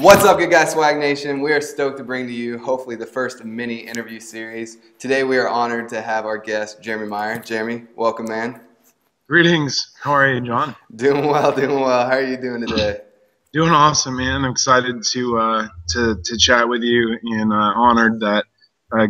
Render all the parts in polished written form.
What's up, Good Guy Swag Nation? We are stoked to bring to you, hopefully, the first mini interview series. Today, we are honored to have our guest, Jeremy Mhire. Jeremy, welcome, man. Greetings. How are you, John? Doing well, doing well. How are you doing today? Doing awesome, man. I'm excited to chat with you, and honored that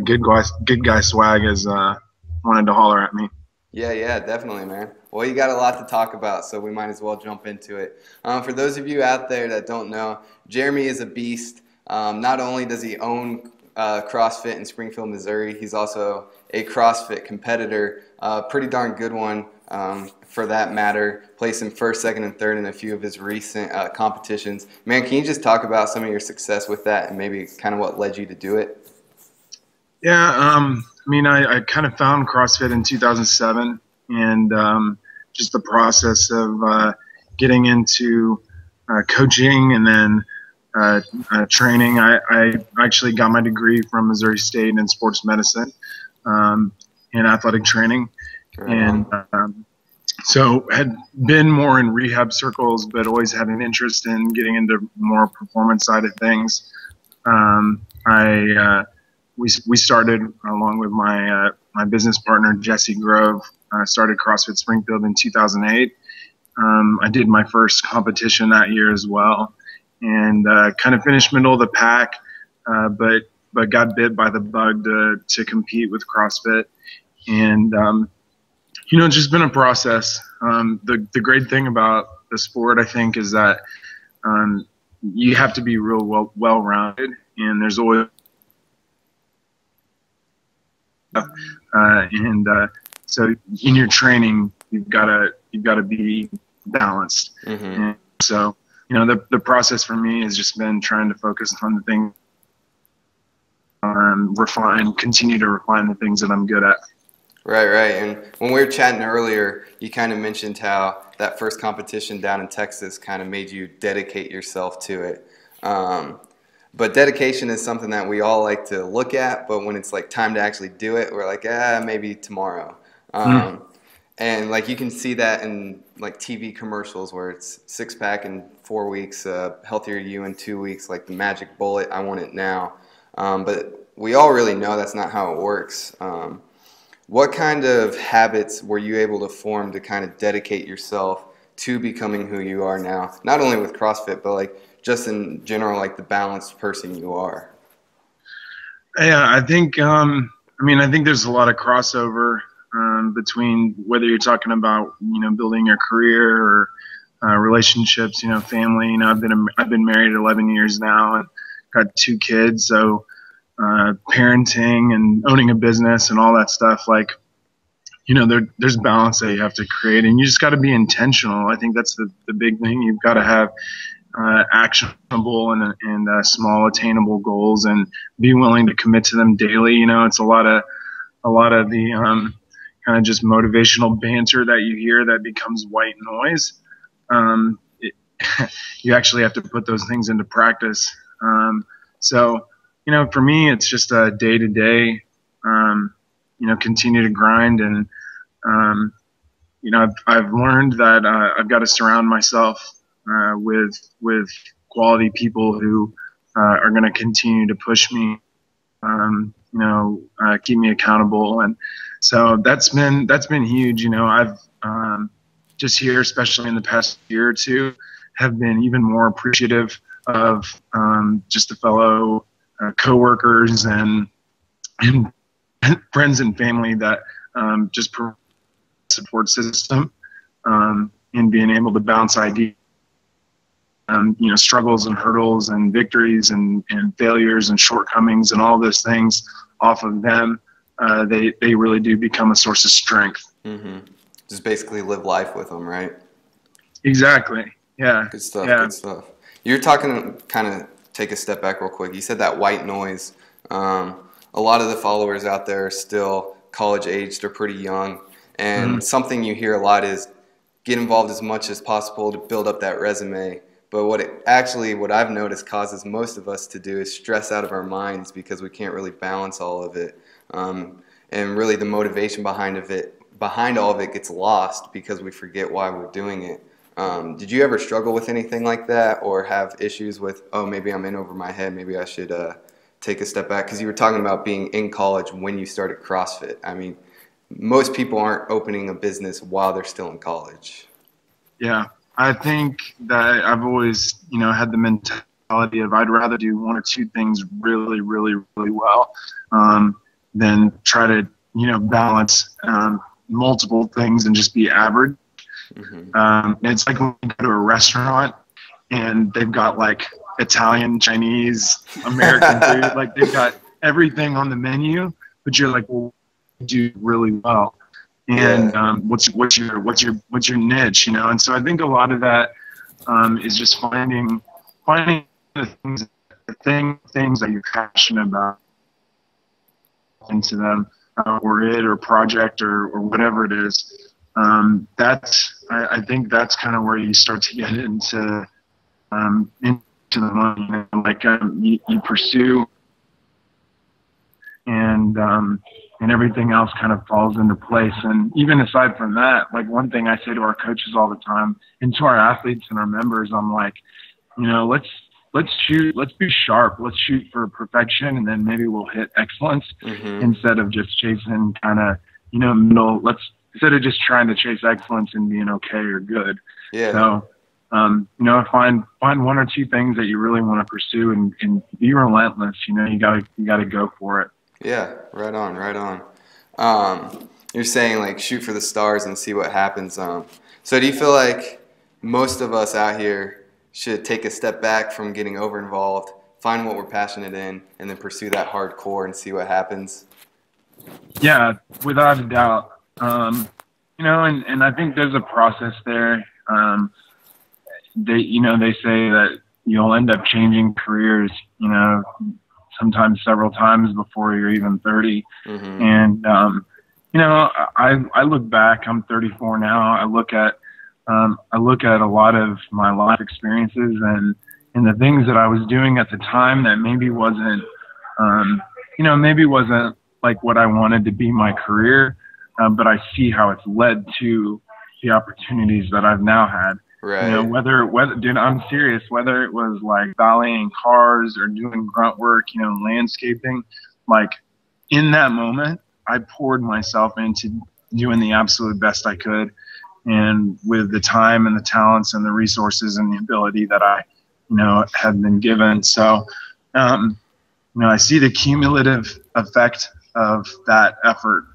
Good Guy Swag has wanted to holler at me. Yeah, definitely, man. Well, you got a lot to talk about, so we might as well jump into it. For those of you out there that don't know, Jeremy is a beast. Not only does he own Crossfit in Springfield, Missouri, he's also a CrossFit competitor, pretty darn good one for that matter, placing first, second, and third in a few of his recent competitions. Man, can you just talk about some of your success with that and maybe kind of what led you to do it? Yeah, I kind of found CrossFit in 2007, and just the process of getting into coaching and then training. I actually got my degree from Missouri State in sports medicine and athletic training, and so had been more in rehab circles, but always had an interest in getting into more performance side of things. We started along with my my business partner Jesse Grove. Started CrossFit Springfield in 2008. I did my first competition that year as well, and kind of finished middle of the pack, but got bit by the bug to compete with CrossFit, and it's just been a process. The great thing about the sport, I think, is that you have to be real well-rounded, and there's always so in your training you've got to be balanced. And so the process for me has just been trying to focus on the things, continue to refine the things that I'm good at. Right. And when we were chatting earlier, you kind of mentioned how that first competition down in Texas kind of made you dedicate yourself to it. But dedication is something that we all like to look at, but when it's like time to actually do it, we're like, maybe tomorrow. And like you can see that in like TV commercials where it's 6-pack in 4 weeks, healthier you in 2 weeks, like the magic bullet, I want it now. But we all really know that's not how it works. What kind of habits were you able to form to kind of dedicate yourself to becoming who you are now? Not only with CrossFit, but like just in general, like the balanced person you are. Yeah, I think I think there's a lot of crossover between whether you're talking about building your career or relationships, family. I've been married 11 years now and got 2 kids, so parenting and owning a business and all that stuff, like there's balance that you have to create, and you just got to be intentional. I think that's the big thing. You've got to have actionable and small attainable goals, and be willing to commit to them daily. It's a lot of the kind of just motivational banter that you hear that becomes white noise. You actually have to put those things into practice. So for me, it's just a day to day, continue to grind, and I've learned that I've got to surround myself with quality people who are going to continue to push me, keep me accountable. And so that's been huge. I've just here, especially in the past year or two, have been even more appreciative of just the fellow coworkers and friends and family that just provide a support system in being able to bounce ideas, struggles and hurdles and victories and failures and shortcomings and all those things off of them. They really do become a source of strength. Just basically live life with them, right? Exactly. Yeah. Good stuff. Yeah. Good stuff. You're talking, kind of take a step back real quick. You said that white noise. A lot of the followers out there are still college aged or pretty young, and something you hear a lot is get involved as much as possible to build up that resume. But what I've noticed causes most of us to do is stress out of our minds because we can't really balance all of it. And really the motivation behind all of it gets lost because we forget why we're doing it. Did you ever struggle with anything like that, or have issues with, oh, maybe I'm in over my head, maybe I should take a step back? Because you were talking about being in college when you started CrossFit. I mean, most people aren't opening a business while they're still in college. Yeah, I think that I've always, had the mentality of I'd rather do one or two things really, really, really well than try to, balance multiple things and just be average. It's like when you go to a restaurant and they've got like Italian, Chinese, American food, like they've got everything on the menu, but you're like, well, you do really well. And what's your niche, And so I think a lot of that is just finding the things that you're passionate about into them, or project or whatever it is. I think that's kind of where you start to get into the money, like you pursue, and everything else kind of falls into place. And even aside from that, like one thing I say to our coaches all the time and to our athletes and our members, I'm like, let's be sharp, let's shoot for perfection, and then maybe we'll hit excellence instead of just chasing kind of, middle. Instead of just trying to chase excellence and being okay or good. Yeah. So, find one or two things that you really want to pursue and be relentless. You gotta go for it. Yeah, right on. You're saying like shoot for the stars and see what happens. So do you feel like most of us out here should take a step back from getting over involved, find what we're passionate in, and then pursue that hardcore and see what happens? Yeah, without a doubt. And I think there's a process there. They say that you'll end up changing careers, sometimes several times before you're even 30. And, I look back, I'm 34 now. I look at a lot of my life experiences and the things that I was doing at the time that maybe wasn't like what I wanted to be my career. But I see how it's led to the opportunities that I've now had. Right. Whether, dude, I'm serious, whether it was like valeting cars or doing grunt work, landscaping, like in that moment, I poured myself into doing the absolute best I could. And with the time and the talents and the resources and the ability that I, have been given. So, I see the cumulative effect of that effort,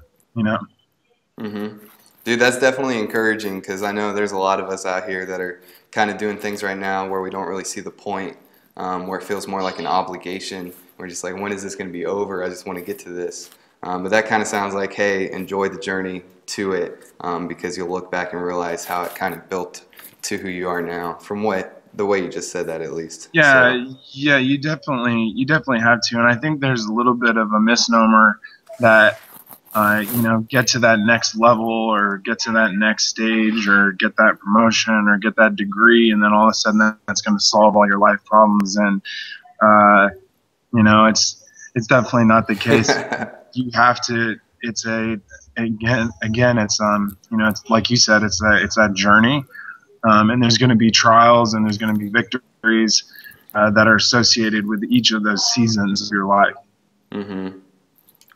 Dude, that's definitely encouraging, because I know there's a lot of us out here that are kind of doing things right now where we don't really see the point, where it feels more like an obligation. We're just like, when is this going to be over? I just want to get to this. But that kind of sounds like, hey, enjoy the journey to it, because you'll look back and realize how it kind of built to who you are now, from the way you just said that, at least. Yeah, so. Yeah, you definitely have to. And I think there's a little bit of a misnomer that get to that next level or get to that next stage or get that promotion or get that degree, and then all of a sudden that's going to solve all your life problems. And it's definitely not the case. You have to. It's it's like you said, it's that journey, and there's going to be trials and there's going to be victories that are associated with each of those seasons of your life.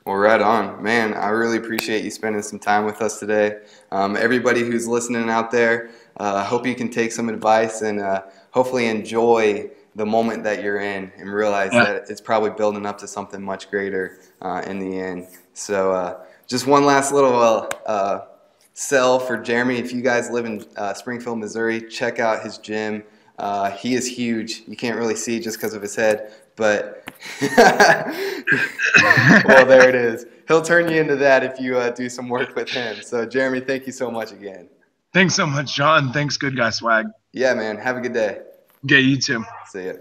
Well, right on. Man, I really appreciate you spending some time with us today. Everybody who's listening out there, I hope you can take some advice and hopefully enjoy the moment that you're in and realize that it's probably building up to something much greater in the end. So just one last little sell for Jeremy. If you guys live in Springfield, Missouri, check out his gym. He is huge. You can't really see just because of his head, but well, there it is. He'll turn you into that if you do some work with him. So, Jeremy, thank you so much again. Thanks so much, John. Thanks, Good Guy Swag. Yeah, man. Have a good day. Yeah, you too. See ya.